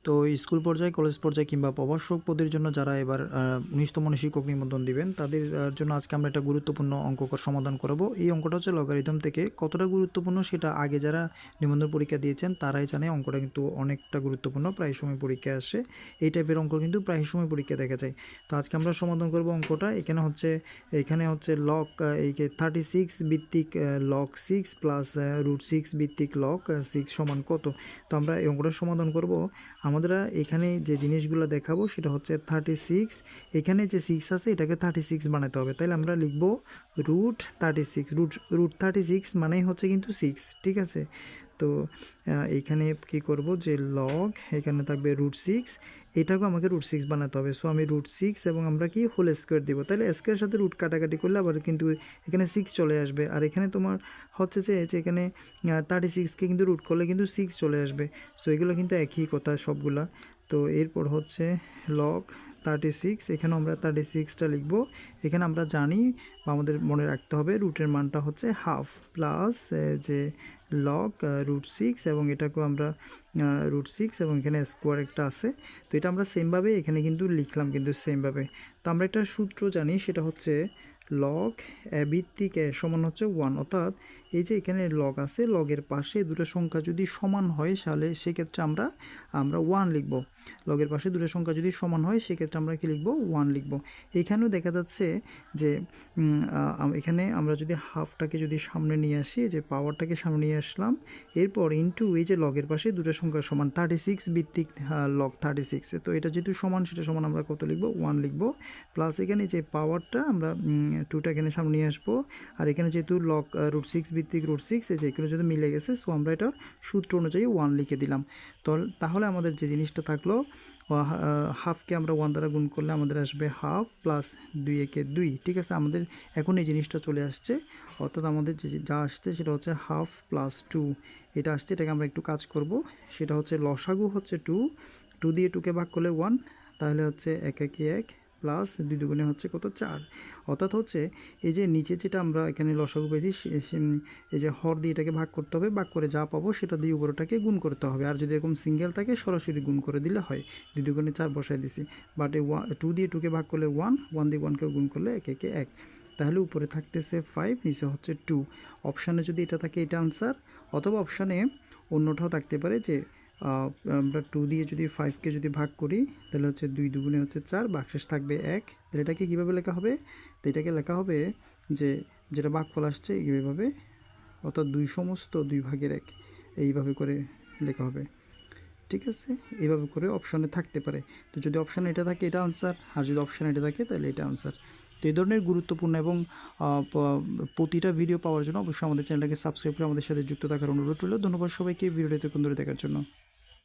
তো স্কুল পর্যায়ে, কলেজ পর্যায়ে কিংবা প্রভাষক পদের জন্য যারা এবার 19তম শিক্ষক নিবন্ধন দিবেন তাদের জন্য আজকে আমরা একটা গুরুত্বপূর্ণ অঙ্ককর সমাধান করব। এই অঙ্কটা হচ্ছে লগারিদম থেকে। কতটা গুরুত্বপূর্ণ সেটা আগে যারা নিবন্ধন পরীক্ষা দিয়েছেন তারাই জানে। অঙ্কটা কিন্তু অনেকটা গুরুত্বপূর্ণ, প্রায় সময় পরীক্ষায় আসে। এই টাইপের অঙ্ক কিন্তু প্রায় সময় পরীক্ষা দেখা যায়। তো আজকে আমরা সমাধান করব অঙ্কটা। এখানে হচ্ছে লগ এই 36 ভিত্তিক লগ 6 প্লাস √6 ভিত্তিক লগ 6 সমান কত। তো আমরা এই অঙ্কটা সমাধান করব। আমরা এখানে যে জিনিসগুলো দেখাবো সেটা হচ্ছে 36, এখানে যে 6 আছে এটাকে 36 বানাতে হবে। তাহলে আমরা লিখব √36। √36 মানেই হচ্ছে কিন্তু 6, ঠিক আছে। তো এখানে কি করব যে লগ, এখানে থাকবে √6, এটাকেও আমাকে √6 বানাতে হবে। সো আমি √6 এবং আমরা কি হোল স্কোয়ার দিব। তাহলে স্কোয়ারের সাথে রুট কাটাকাটি করলে আবার কিন্তু এখানে 6 চলে আসবে। আর এখানে তোমার হচ্ছে যে এখানে 36কে কিন্তু রুট করলে কিন্তু 6 চলে আসবে। সো এগুলো কিন্তু একই কথা সবগুলা। তো এরপর হচ্ছে লগ 36, এখানে আমরা 36টা লিখব। এখানে আমরা জানি বা আমাদের মনে রাখতে হবে রুটের মানটা হচ্ছে হাফ প্লাস যে লগ √6 এবং এটাকেও আমরা √6 এবং এখানে স্কোয়ার একটা আছে। তো এটা আমরা সেমভাবে এখানে কিন্তু লিখলাম কিন্তু সেমভাবে। তো আমরা একটা সূত্র জানি, সেটা হচ্ছে লগ ভিত্তিক সমান হচ্ছে 1, অর্থাৎ এই যে এখানে লগ আছে, লগের পাশে দুটো সংখ্যা যদি সমান হয় তাহলে সেক্ষেত্রে আমরা 1 লিখব। লগের পাশে দুটো সংখ্যা যদি সমান হয় সেক্ষেত্রে আমরা কি লিখব, 1 লিখব। এখানেও দেখা যাচ্ছে যে এখানে আমরা যদি হাফটাকে যদি সামনে নিয়ে আসি, যে পাওয়ারটাকে সামনে নিয়ে আসলাম, এরপর ইনটু এই যে লগের পাশে দুটো সংখ্যা সমান 36 ভিত্তিক লগ 36, তো এটা যেহেতু সমান সেটা সমান আমরা কত লিখব, 1 লিখব। প্লাস এখানে যে পাওয়ারটা আমরা 2টা এখানে সামনে নিয়ে আসবো। আর এখানে যেহেতু লগ √6 ভিত্তিক √6, যেগুলো যদি মিলে গেছে, সো আমরা এটা সূত্র অনুযায়ী 1 লিখে দিলাম। তো তাহলে আমাদের যে জিনিসটা থাকলো, হাফকে আমরা 1 দ্বারা গুণ করলে আমাদের আসবে হাফ প্লাস 2 একে 2, ঠিক আছে। আমাদের এখন এই জিনিসটা চলে আসছে, অর্থাৎ আমাদের যা আসছে সেটা হচ্ছে হাফ প্লাস 2 এটা আসছে। এটাকে আমরা একটু কাজ করব, সেটা হচ্ছে লসাগু হচ্ছে 2 দিয়ে 2কে ভাগ করলে 1, তাহলে হচ্ছে 1 একে 1 প্লাস 2 দুগুণে হচ্ছে কত, 4। অর্থাৎ হচ্ছে এই যে নিচে যেটা আমরা এখানে লসাগু পেয়েছি, এই যে হর দিয়ে এটাকে ভাগ করতে হবে, ভাগ করে যা পাবো সেটা দিয়ে উপরটাকে গুণ করতে হবে। আর যদি এরকম সিঙ্গেল থাকে সরাসরি গুণ করে দিলে হয়। 2 দুগুণে 4 বসাই দিছি, বাট এই 2 দিয়ে 2কে ভাগ করলে 1 দিয়ে 1কেও গুণ করলে 1 একে 1। তাহলে উপরে থাকতেছে 5, নিচে হচ্ছে 2। অপশানে যদি এটা থাকে এটা আনসার, অথবা অপশানে অন্যটাও থাকতে পারে যে আমরা 2 দিয়ে যদি 5কে যদি ভাগ করি তাহলে হচ্ছে 2 দুগুণে হচ্ছে 4, ভাগশেষ থাকবে 1। তাহলে এটাকে কীভাবে লেখা হবে, তো এটাকে লেখা হবে যে যেটা ভাগফল আসছে এইভাবে, অর্থাৎ 2 সমস্ত 2 ভাগের 1, এইভাবে করে লেখা হবে, ঠিক আছে। এইভাবে করে অপশানে থাকতে পারে। তো যদি অপশানে এটা থাকে এটা আনসার, আর যদি অপশানে এটা থাকে তাহলে এটা আনসার। তো এই ধরনের গুরুত্বপূর্ণ এবং প্রতিটা ভিডিও পাওয়ার জন্য অবশ্যই আমাদের চ্যানেলটাকে সাবস্ক্রাইব করে আমাদের সাথে যুক্ত থাকার অনুরোধ রইল। ধন্যবাদ সবাইকে ভিডিওটি এতক্ষণ ধরে দেখার জন্য।